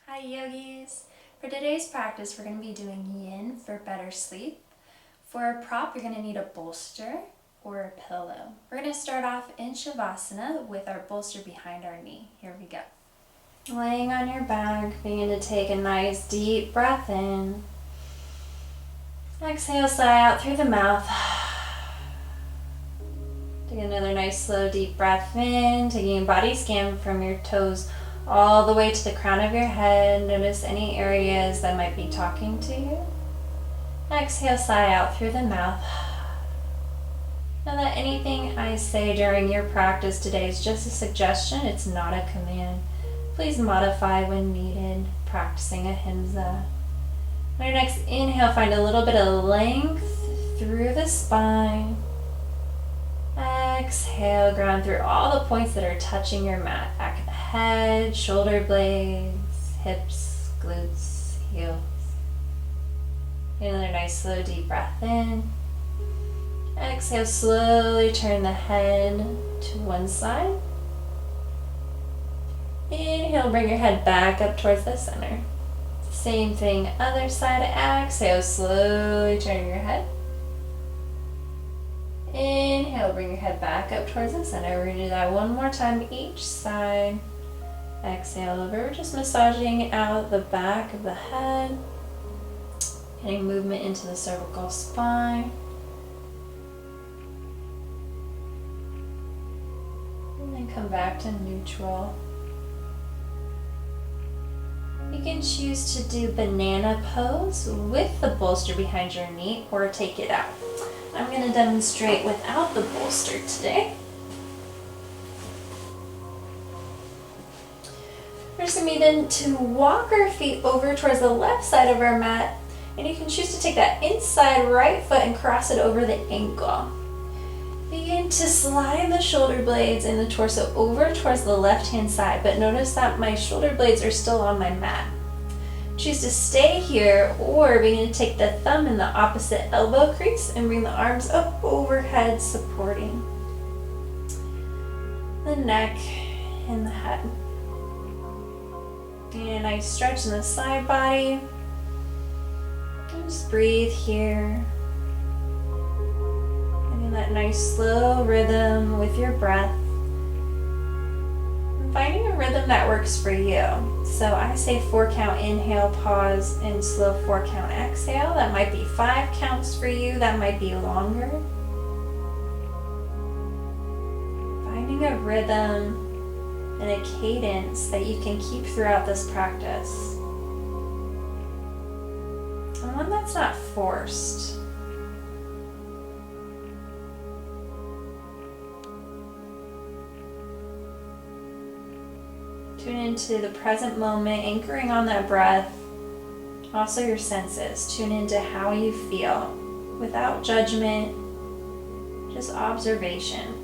Hi yogis! For today's practice we're going to be doing yin for better sleep. For a prop you're going to need a bolster or a pillow. We're going to start off in Shavasana with our bolster behind our knee. Here we go. Laying on your back, begin to take a nice deep breath in. Exhale, sigh out through the mouth. Take another nice slow deep breath in, taking a body scan from your toes all the way to the crown of your head. Notice any areas that might be talking to you. Exhale, sigh out through the mouth. Know that anything I say during your practice today is just a suggestion, it's not a command. Please modify when needed, practicing ahimsa. On your next inhale, find a little bit of length through the spine. Exhale, ground through all the points that are touching your mat. Back of the head, shoulder blades, hips, glutes, heels. Another nice slow deep breath in. Exhale, slowly turn the head to one side. Inhale, bring your head back up towards the center. Same thing, other side. Exhale, slowly turn your head. Inhale, bring your head back up towards the center. We're going to do that one more time each side. Exhale over, just massaging out the back of the head. Getting movement into the cervical spine. And then come back to neutral. You can choose to do banana pose with the bolster behind your knee or take it out. I'm going to demonstrate without the bolster today. We're just going to walk our feet over towards the left side of our mat, and you can choose to take that inside right foot and cross it over the ankle. Begin to slide the shoulder blades and the torso over towards the left hand side, but notice that my shoulder blades are still on my mat. Choose to stay here or begin to take the thumb in the opposite elbow crease and bring the arms up overhead, supporting the neck and the head. And a nice stretch in the side body. And just breathe here. Getting that nice slow rhythm with your breath. Finding a rhythm that works for you. So I say 4 count inhale, pause, and slow 4 count exhale. That might be 5 counts for you. That might be longer. Finding a rhythm and a cadence that you can keep throughout this practice. And one that's not forced. Tune into the present moment, anchoring on that breath. Also your senses. Tune into how you feel without judgment, just observation.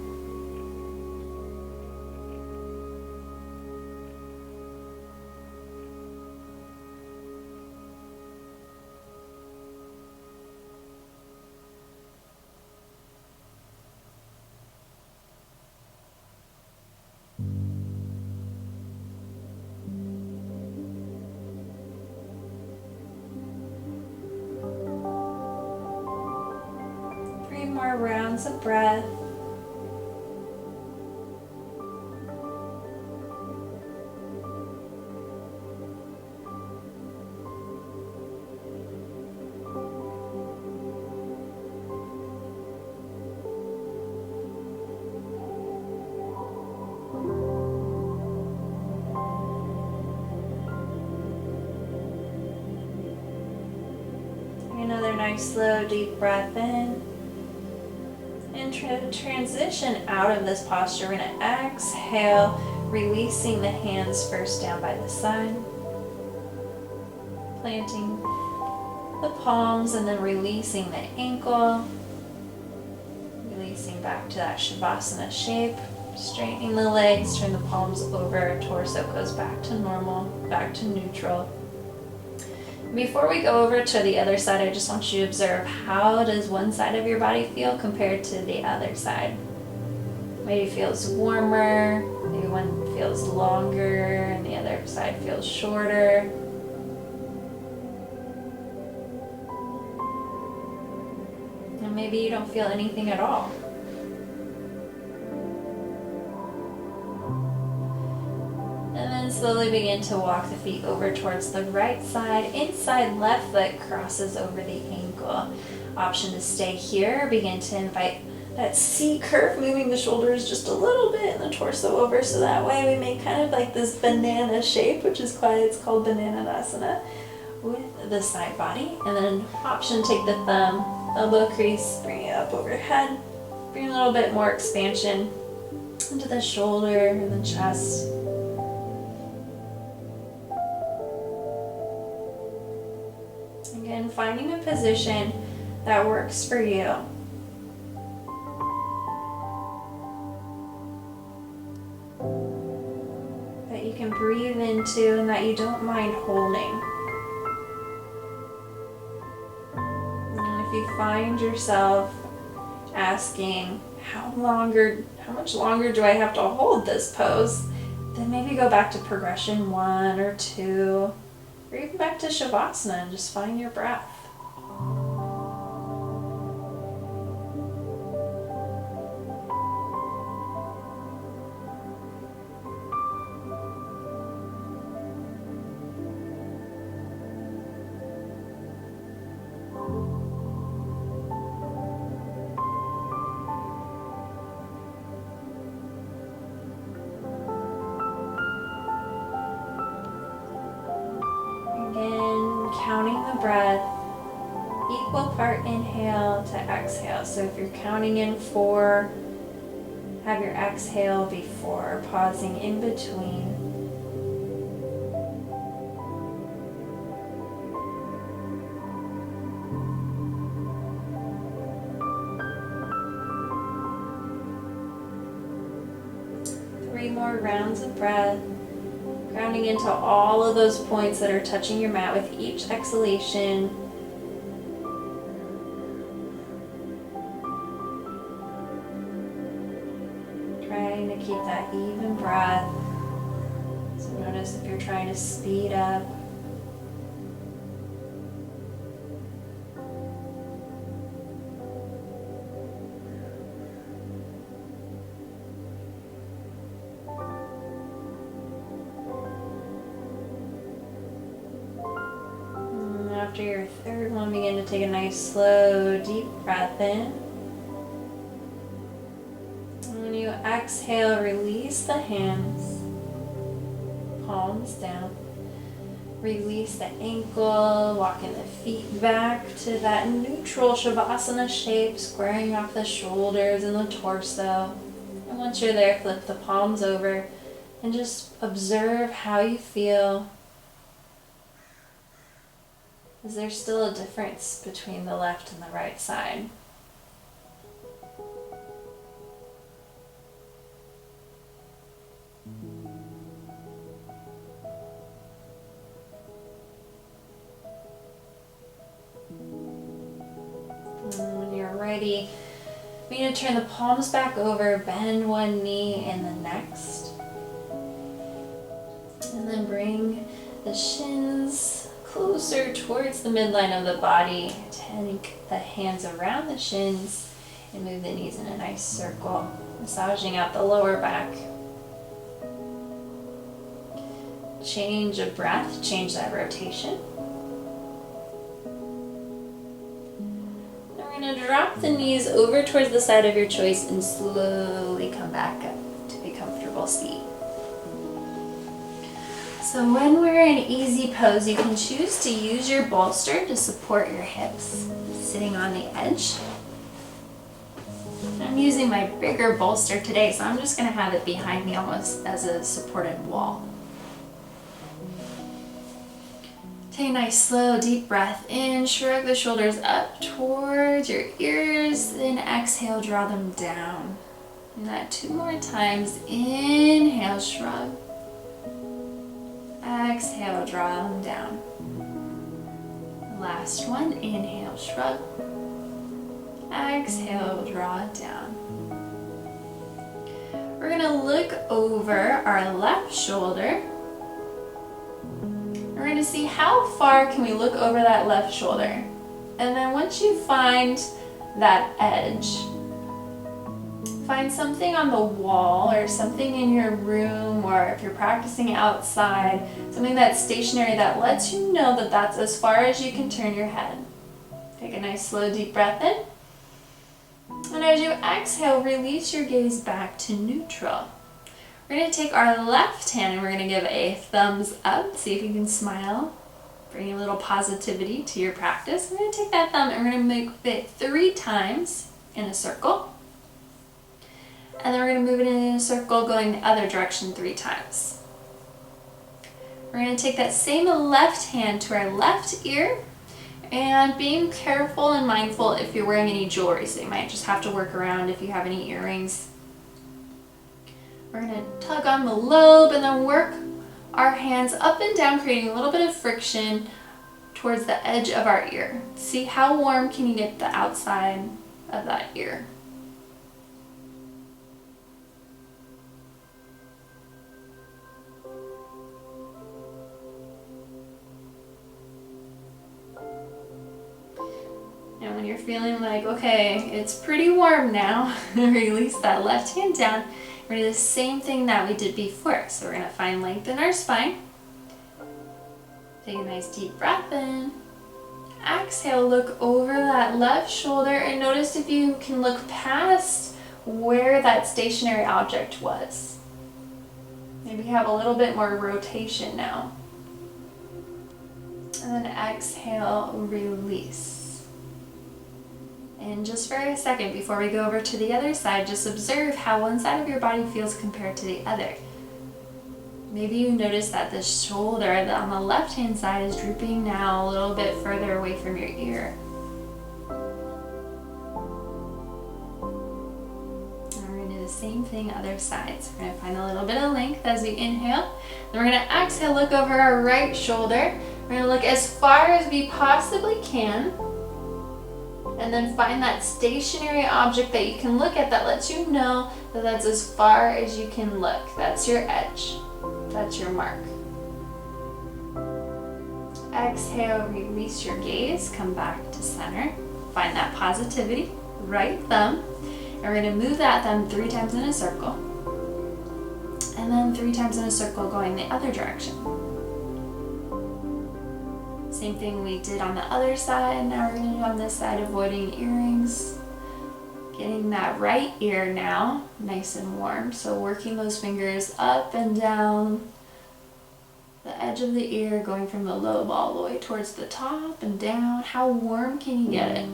More rounds of breath. Another nice slow deep breath in. And transition out of this posture. We're going to exhale, releasing the hands first down by the side. Planting the palms and then releasing the ankle. Releasing back to that Shavasana shape. Straightening the legs, turn the palms over, torso goes back to normal, back to neutral. Before we go over to the other side, I just want you to observe, how does one side of your body feel compared to the other side? Maybe it feels warmer, maybe one feels feels longer and the other side feels shorter. And maybe you don't feel anything at all. And then slowly begin to walk the feet over towards the right side. Inside left foot crosses over the ankle. Option to stay here. Begin to invite that C curve, moving the shoulders just a little bit and the torso over, so that way we make kind of like this banana shape, which is why it's called Bananasana, with the side body. And then option, take the thumb, elbow crease, bring it up overhead. Bring a little bit more expansion into the shoulder and the chest. Again, finding a position that works for you. That you can breathe into and that you don't mind holding. And if you find yourself asking, how much longer do I have to hold this pose? Then maybe go back to progression 1 or 2, or even back to Shavasana and just find your breath. Again, counting the breath, equal part inhale to exhale. So if you're counting in 4, have your exhale be 4, pausing in between. Three more rounds of breath. Grounding into all of those points that are touching your mat with each exhalation. Trying to keep that even breath. So notice if you're trying to speed up. After your third one, begin to take a nice slow deep breath in. And when you exhale, release the hands, palms down. Release the ankle, walking the feet back to that neutral Shavasana shape, squaring off the shoulders and the torso. And once you're there, flip the palms over and just observe how you feel. Is there still a difference between the left and the right side? And when you're ready, begin to turn the palms back over, bend one knee and the next. And then bring the shins closer towards the midline of the body. Take the hands around the shins and move the knees in a nice circle, massaging out the lower back. Change of breath, change that rotation. Now we're going to drop the knees over towards the side of your choice and slowly come back up to a comfortable seat. So when we're in easy pose, you can choose to use your bolster to support your hips, sitting on the edge. I'm using my bigger bolster today, so I'm just going to have it behind me almost as a supported wall. Take a nice slow deep breath in, shrug the shoulders up towards your ears, then exhale, draw them down. Do that 2 more times. Inhale, shrug. Exhale, draw them down. Last one, inhale, shrug. Exhale, draw it down. We're gonna look over our left shoulder. We're gonna see how far can we look over that left shoulder. And then once you find that edge, find something on the wall or something in your room, or if you're practicing outside, something that's stationary that lets you know that that's as far as you can turn your head. Take a nice slow deep breath in. And as you exhale, release your gaze back to neutral. We're going to take our left hand and we're going to give a thumbs up. See if you can smile. Bring a little positivity to your practice. We're going to take that thumb and we're going to move it 3 times in a circle. And then we're going to move it in a circle going the other direction 3 times. We're going to take that same left hand to our left ear, and being careful and mindful if you're wearing any jewelry, so you might just have to work around if you have any earrings. We're going to tug on the lobe and then work our hands up and down, creating a little bit of friction towards the edge of our ear. See how warm can you get the outside of that ear. And when you're feeling like, okay, it's pretty warm now, release that left hand down. We're going to do the same thing that we did before. So we're going to find length in our spine. Take a nice deep breath in. Exhale, look over that left shoulder and notice if you can look past where that stationary object was. Maybe have a little bit more rotation now. And then exhale, release. And just for a second before we go over to the other side, just observe how one side of your body feels compared to the other. Maybe you notice that the shoulder on the left hand side is drooping now a little bit further away from your ear. And we're going to do the same thing other sides. We're going to find a little bit of length as we inhale. Then we're going to exhale, look over our right shoulder. We're going to look as far as we possibly can. And then find that stationary object that you can look at that lets you know that that's as far as you can look. That's your edge. That's your mark. Exhale, release your gaze, come back to center. Find that positivity, right thumb. And we're going to move that thumb 3 times in a circle. And then 3 times in a circle going the other direction. Same thing we did on the other side. Now we're going to do on this side, avoiding earrings. Getting that right ear now nice and warm. So working those fingers up and down the edge of the ear, going from the lobe all the way towards the top and down. How warm can you get it?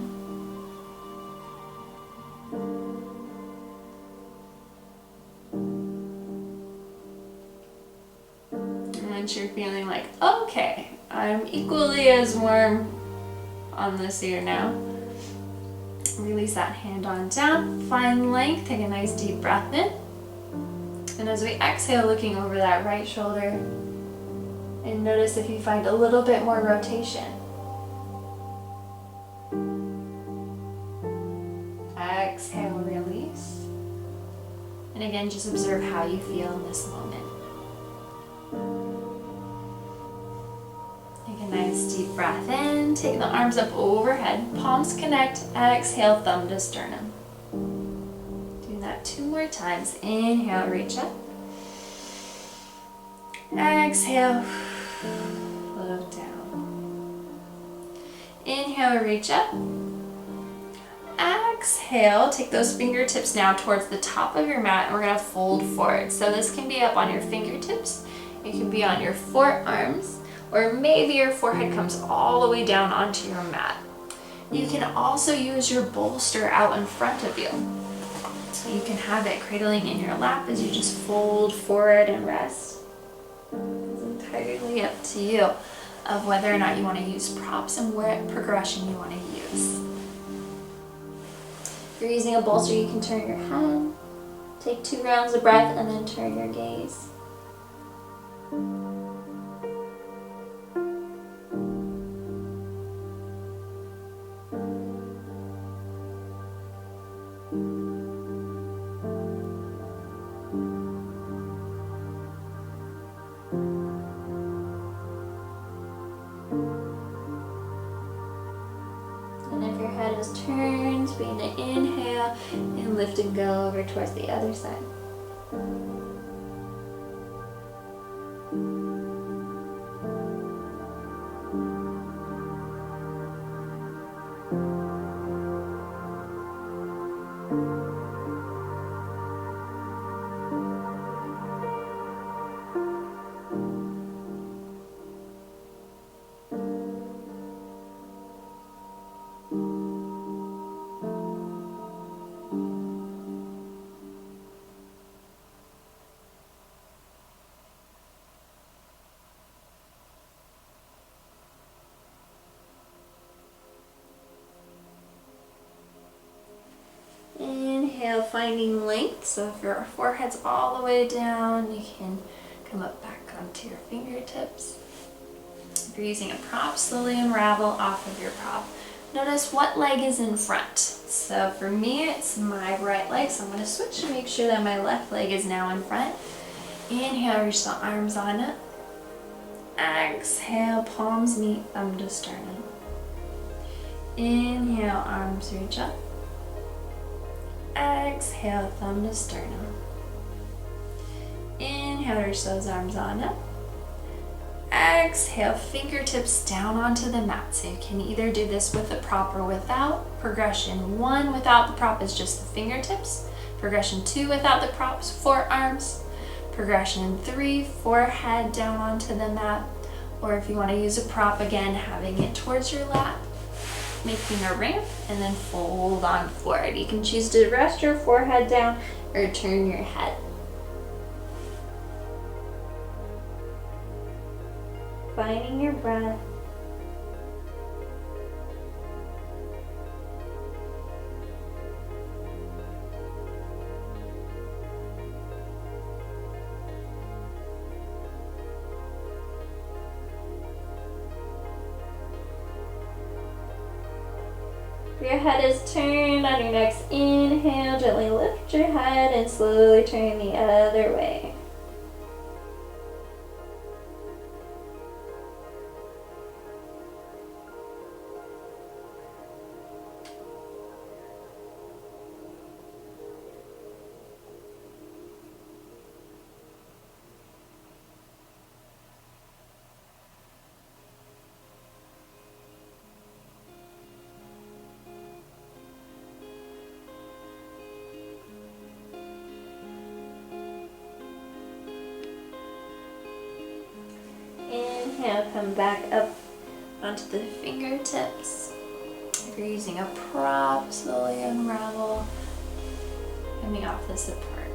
And once you're feeling like, okay, I'm equally as warm on this ear now. Release that hand on down. Find length. Take a nice deep breath in. And as we exhale, looking over that right shoulder, and notice if you find a little bit more rotation. Exhale, release. And again, just observe how you feel in this moment. Nice deep breath in, take the arms up overhead, palms connect, exhale, thumb to sternum. Do that 2 more times. Inhale, reach up. Exhale, float down. Inhale, reach up. Exhale, take those fingertips now towards the top of your mat, and we're going to fold forward. So this can be up on your fingertips, it can be on your forearms, or maybe your forehead comes all the way down onto your mat. You can also use your bolster out in front of you. So you can have it cradling in your lap as you just fold forward and rest. It's entirely up to you of whether or not you want to use props and what progression you want to use. If you're using a bolster, you can turn your head, take 2 rounds of breath, and then turn your gaze. toes turns, begin to inhale and lift and go over towards the other side. Inhale, finding length. So if your forehead's all the way down, you can come up back onto your fingertips. If you're using a prop, slowly unravel off of your prop. Notice what leg is in front. So for me, it's my right leg. So I'm going to switch to make sure that my left leg is now in front. Inhale, reach the arms on up. Exhale, palms meet, thumb to sternum. Inhale, arms reach up. Exhale, thumb to sternum. Inhale, reach those arms on up. Exhale, fingertips down onto the mat. So you can either do this with the prop or without. Progression 1 without the prop is just the fingertips. Progression 2 without the props, forearms. Progression 3, forehead down onto the mat. Or if you want to use a prop again, having it towards your lap, making a ramp, and then fold on forward. You can choose to rest your forehead down or turn your head. Finding your breath. Your head is turned on your next inhale. Gently lift your head and slowly turn the other way. Inhale, come back up onto the fingertips. If you're using a prop, slowly unravel, coming off the support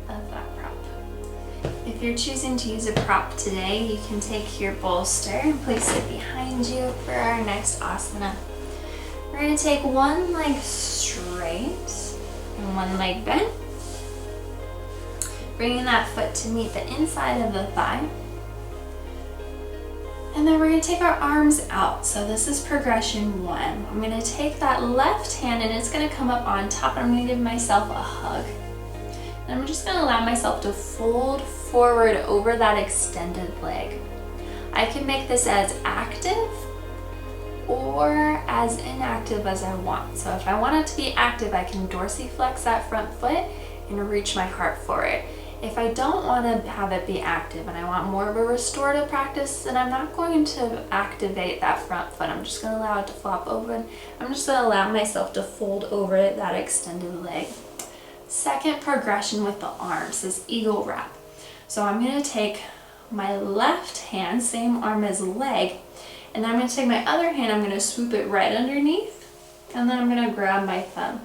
of that prop. If you're choosing to use a prop today, you can take your bolster and place it behind you for our next asana. We're going to take one leg straight and one leg bent, bringing that foot to meet the inside of the thigh. And then we're going to take our arms out. So this is progression 1. I'm going to take that left hand and it's going to come up on top. I'm going to give myself a hug. And I'm just going to allow myself to fold forward over that extended leg. I can make this as active or as inactive as I want. So if I want it to be active, I can dorsiflex that front foot and reach my heart forward. If I don't want to have it be active and I want more of a restorative practice, then I'm not going to activate that front foot. I'm just going to allow it to flop open. I'm just going to allow myself to fold over that extended leg. Second progression with the arms is eagle wrap. So I'm going to take my left hand, same arm as leg, and then I'm going to take my other hand, I'm going to swoop it right underneath, and then I'm going to grab my thumb.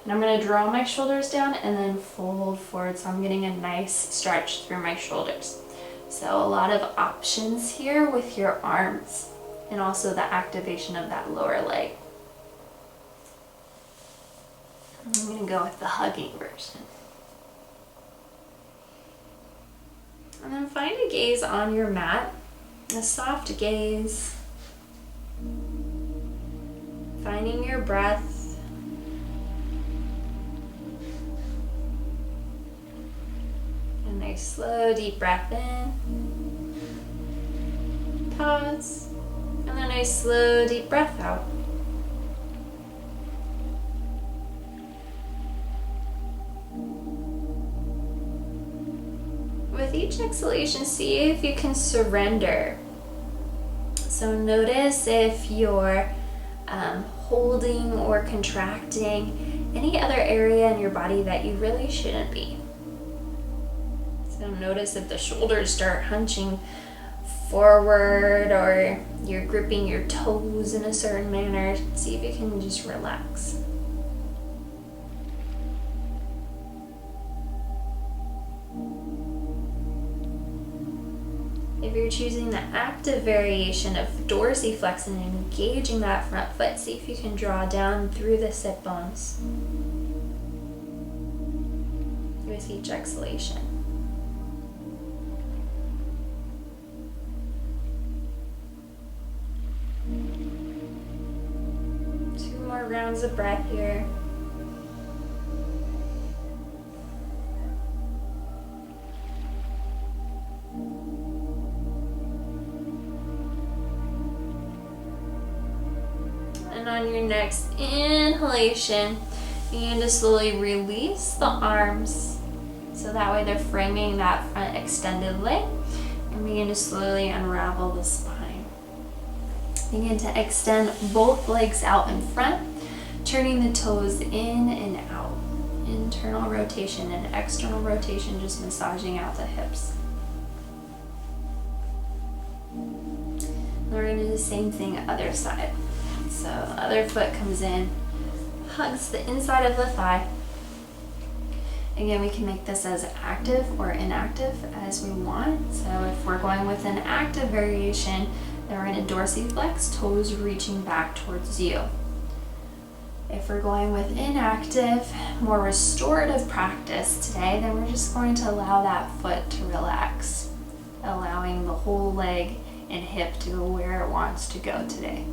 And I'm going to draw my shoulders down and then fold forward, so I'm getting a nice stretch through my shoulders. So a lot of options here with your arms and also the activation of that lower leg. I'm going to go with the hugging version. And then find a gaze on your mat, a soft gaze, finding your breath. A nice slow deep breath in, pause, and then a nice slow deep breath out. exhalation, see if you can surrender. So notice if you're holding or contracting any other area in your body that you really shouldn't be. So notice if the shoulders start hunching forward or you're gripping your toes in a certain manner. See if you can just relax. If you're choosing the active variation of dorsiflex and engaging that front foot, see if you can draw down through the sit bones with each exhalation. Two more rounds of breath here. And on your next inhalation, begin to slowly release the arms. So that way they're framing that front extended leg. And begin to slowly unravel the spine. Begin to extend both legs out in front, turning the toes in and out. Internal rotation and external rotation, just massaging out the hips. And we're going to do the same thing other side. So other foot comes in, hugs the inside of the thigh. Again, we can make this as active or inactive as we want. So if we're going with an active variation, then we're going to dorsiflex, toes reaching back towards you. If we're going with inactive, more restorative practice today, then we're just going to allow that foot to relax, allowing the whole leg and hip to go where it wants to go today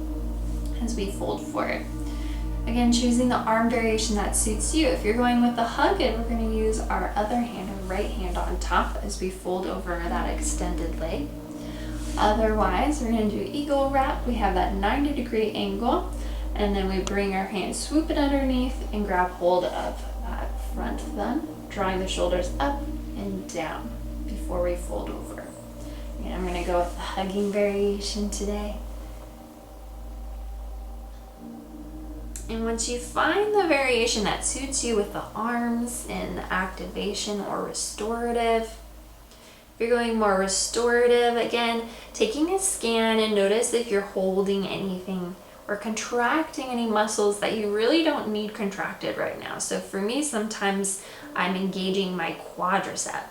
as we fold forward. Again, choosing the arm variation that suits you. If you're going with the hug in, we're going to use our other hand, our right hand on top as we fold over that extended leg. Otherwise, we're going to do eagle wrap. We have that 90-degree angle, and then we bring our hand, swoop it underneath, and grab hold of that front thumb, drawing the shoulders up and down before we fold over. And I'm going to go with the hugging variation today. And once you find the variation that suits you with the arms in the activation or restorative, if you're going more restorative, again, taking a scan and notice if you're holding anything or contracting any muscles that you really don't need contracted right now. So for me, sometimes I'm engaging my quadricep,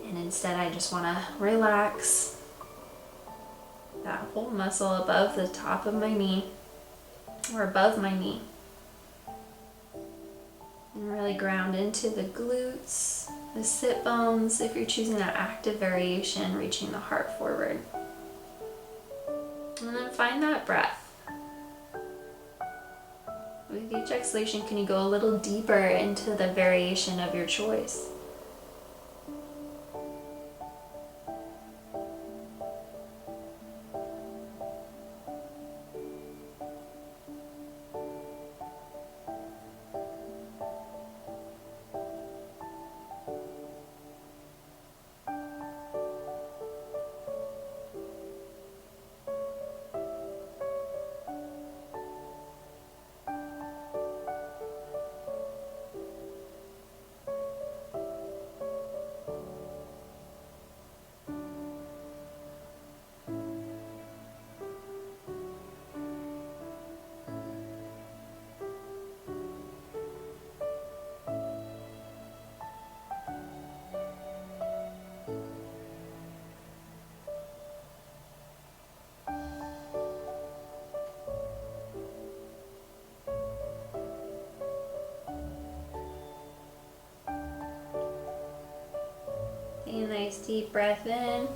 and instead I just want to relax that whole muscle above the top of my knee or above my knee. And really ground into the glutes, the sit bones, if you're choosing that active variation, reaching the heart forward. And then find that breath. With each exhalation, can you go a little deeper into the variation of your choice? Take a nice deep breath in.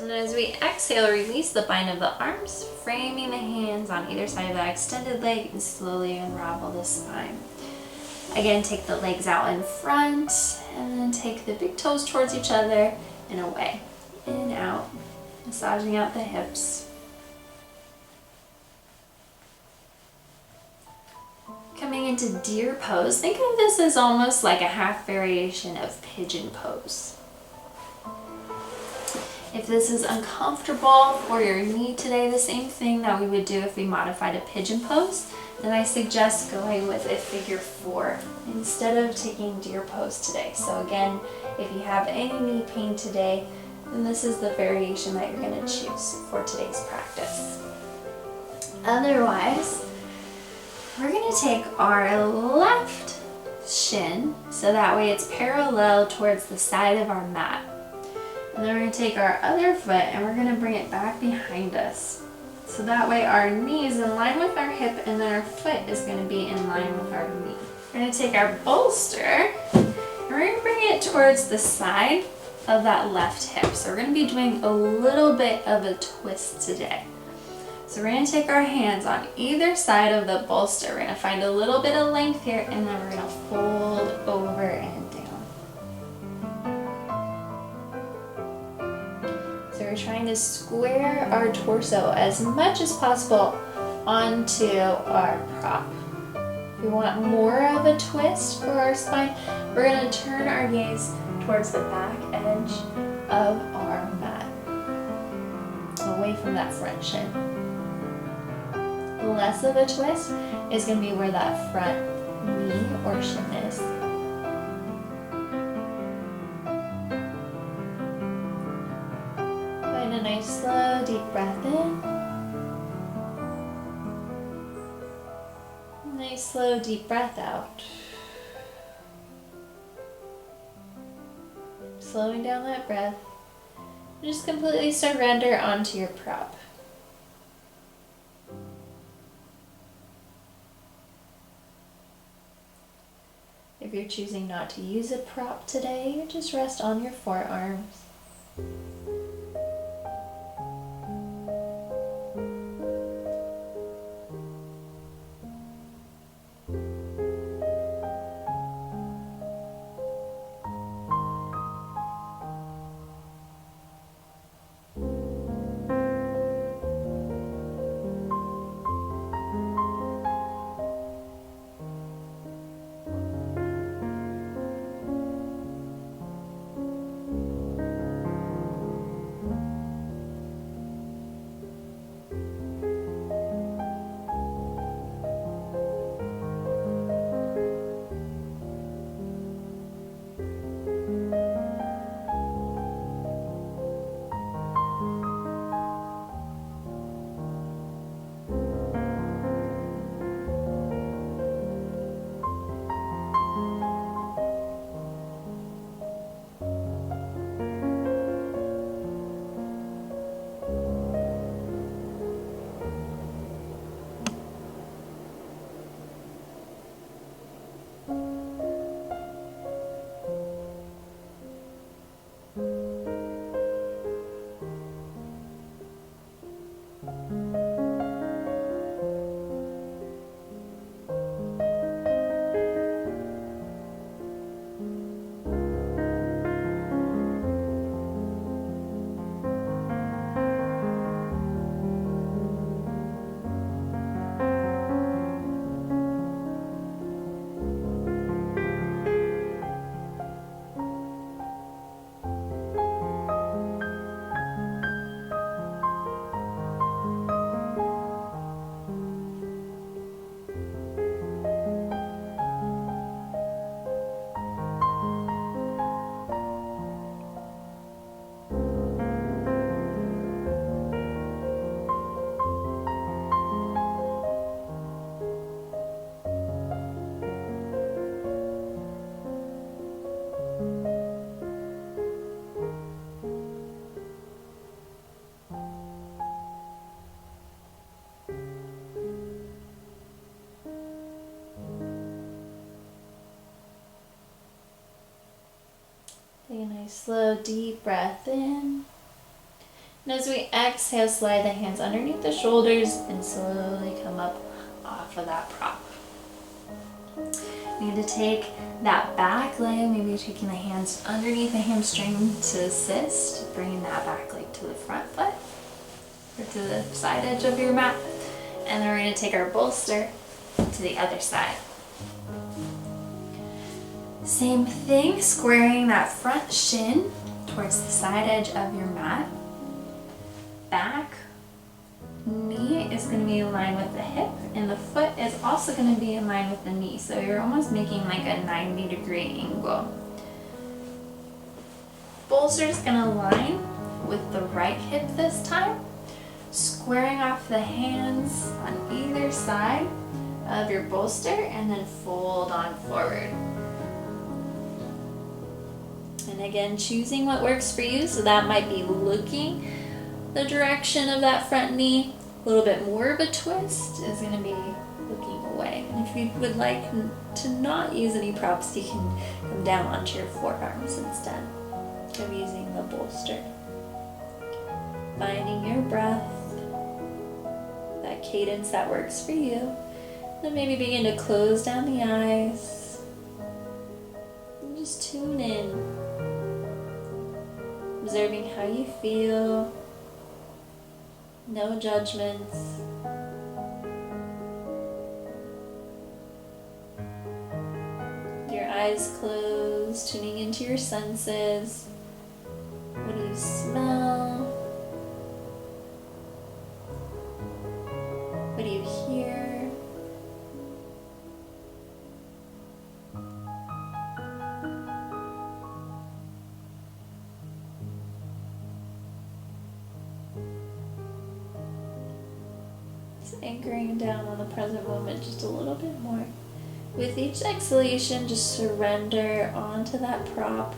And as we exhale, release the bind of the arms, framing the hands on either side of that extended leg, and slowly unravel the spine. Again, take the legs out in front, and then take the big toes towards each other and away. In and out, massaging out the hips. Coming into deer pose, think of this as almost like a half variation of pigeon pose. If this is uncomfortable for your knee today, the same thing that we would do if we modified a pigeon pose, then I suggest going with a figure 4 instead of taking deer pose today. So again, if you have any knee pain today, then this is the variation that you're going to choose for today's practice. Otherwise, we're going to take our left shin, so that way it's parallel towards the side of our mat. And then we're going to take our other foot and we're going to bring it back behind us. So that way our knee is in line with our hip and then our foot is going to be in line with our knee. We're going to take our bolster and we're going to bring it towards the side of that left hip. So we're going to be doing a little bit of a twist today. So we're going to take our hands on either side of the bolster. We're going to find a little bit of length here and then we're going to fold over and down. So we're trying to square our torso as much as possible onto our prop. If we want more of a twist for our spine, we're going to turn our gaze towards the back edge of our mat, away from that front shin. Less of a twist is going to be where that front knee or shin is. Find a nice slow deep breath in. Nice slow deep breath out. Slowing down that breath. Just completely surrender onto your prop. If you're choosing not to use a prop today, you just rest on your forearms. Take a nice slow deep breath in. And as we exhale, slide the hands underneath the shoulders and slowly come up off of that prop. We need to take that back leg, maybe taking the hands underneath the hamstring to assist, bringing that back leg to the front foot or to the side edge of your mat. And then we're going to take our bolster to the other side. Same thing, squaring that front shin towards the side edge of your mat. back knee is going to be in line with the hip, and the foot is also going to be in line with the knee. So you're almost making like a 90-degree angle. Bolster is going to line with the right hip this time, squaring off the hands on either side of your bolster, and then fold on forward. And again, choosing what works for you. So that might be looking the direction of that front knee. A little bit more of a twist is going to be looking away. And if you would like to not use any props, you can come down onto your forearms instead of using the bolster. Finding your breath, that cadence that works for you. Then maybe begin to close down the eyes and just tune in, observing how you feel. No judgments. Your eyes closed, tuning into your senses. What do you smell? What do you hear? Just anchoring down on the present moment just a little bit more. With each exhalation, just surrender onto that prop.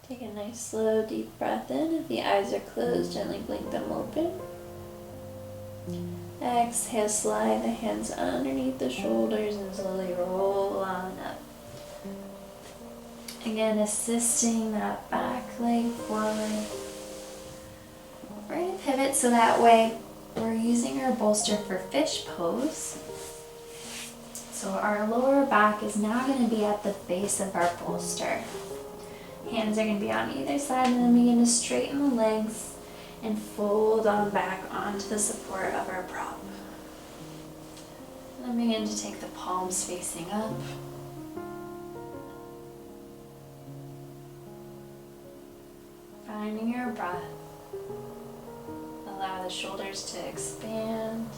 Take a nice slow deep breath in. If the eyes are closed, gently blink them open. Exhale, slide the hands underneath the shoulders and slowly roll on up. Again, assisting that back leg forward. We're going to pivot so that way we're using our bolster for fish pose. So our lower back is now going to be at the base of our bolster. Hands are going to be on either side, and then begin to straighten the legs and fold on back onto the support of our prop. And then begin to take the palms facing up. Finding your breath. Allow the shoulders to expand.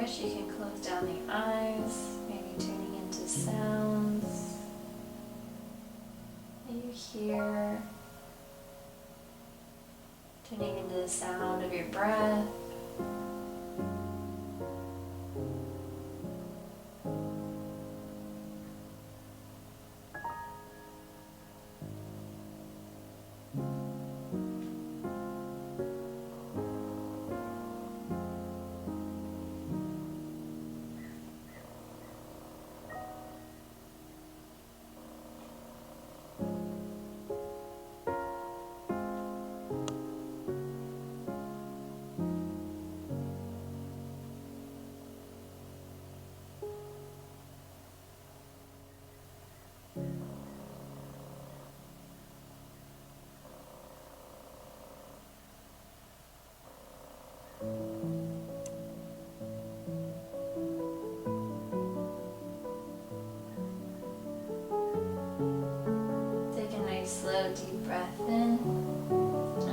wish, you can close down the eyes, maybe tuning into sounds that you hear, tuning into the sound of your breath. Take a nice slow deep breath in.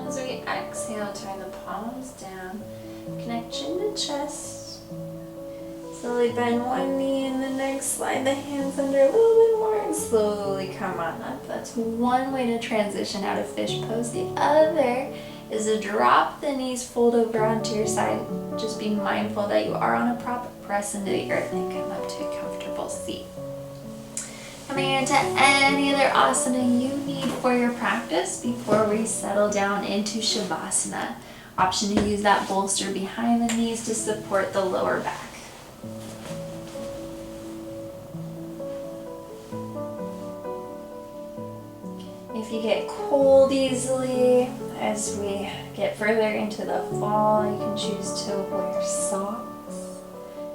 As we exhale, turn the palms down. Connect chin to chest. Slowly bend one knee and the next. Slide the hands under a little bit more and slowly come on up. That's one way to transition out of fish pose. The other is to drop the knees, fold over onto your side. Just be mindful that you are on a prop. Press into the earth and come up to a comfortable seat. Coming into any other asana you need for your practice before we settle down into Shavasana. Option to use that bolster behind the knees to support the lower back. If you get cold easily, as we get further into the fall, you can choose to wear socks.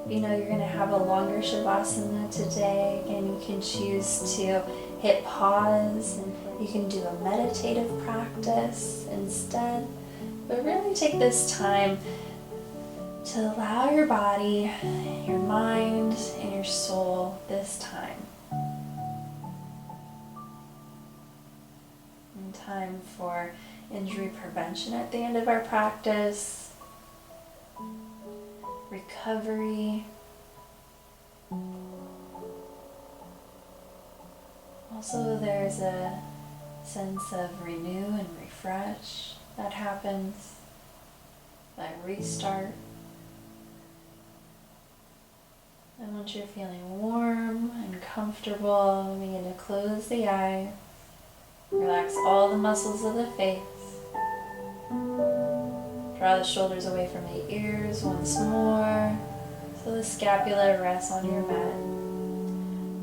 If you know you're going to have a longer Shavasana today, again, you can choose to hit pause and you can do a meditative practice instead. But really take this time to allow your body, your mind, and your soul this time. And time for injury prevention at the end of our practice, recovery, also there's a sense of renew and refresh that happens, that restart. And once you're feeling warm and comfortable, begin to close the eyes, relax all the muscles of the face. Draw the shoulders away from the ears once more, so the scapula rests on your mat.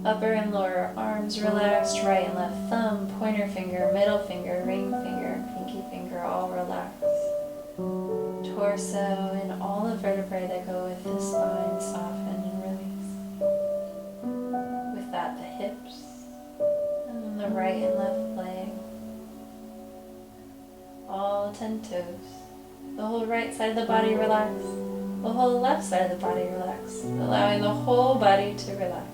Upper and lower arms relaxed, right and left thumb, pointer finger, middle finger, ring finger, pinky finger, all relaxed. Torso and all the vertebrae that go with the spine soften and release. With that, the hips, and then the right and left leg. All 10 toes. The whole right side of the body relax. The whole left side of the body relax. Allowing the whole body to relax.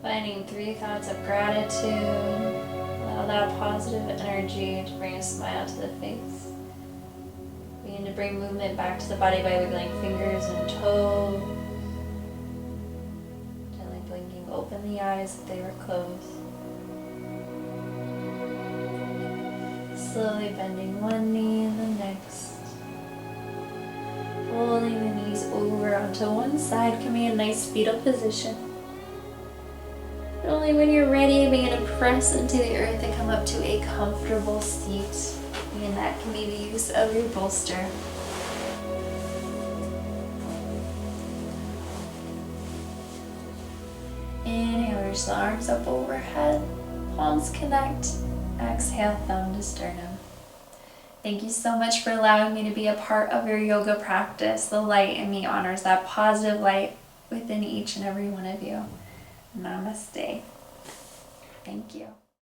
Finding 3 thoughts of gratitude. Allow that positive energy to bring a smile to the face. Begin to bring movement back to the body by wiggling fingers and toes. Gently blinking open the eyes if they were closed. Slowly bending one knee and the next. Folding the knees over onto one side can be a nice fetal position. And only when you're ready, begin to press into the earth and come up to a comfortable seat. And that can be the use of your bolster. Inhale, reach the arms up overhead. Palms connect. Exhale, thumb to sternum. Thank you so much for allowing me to be a part of your yoga practice. The light in me honors that positive light within each and every one of you. Namaste. Thank you.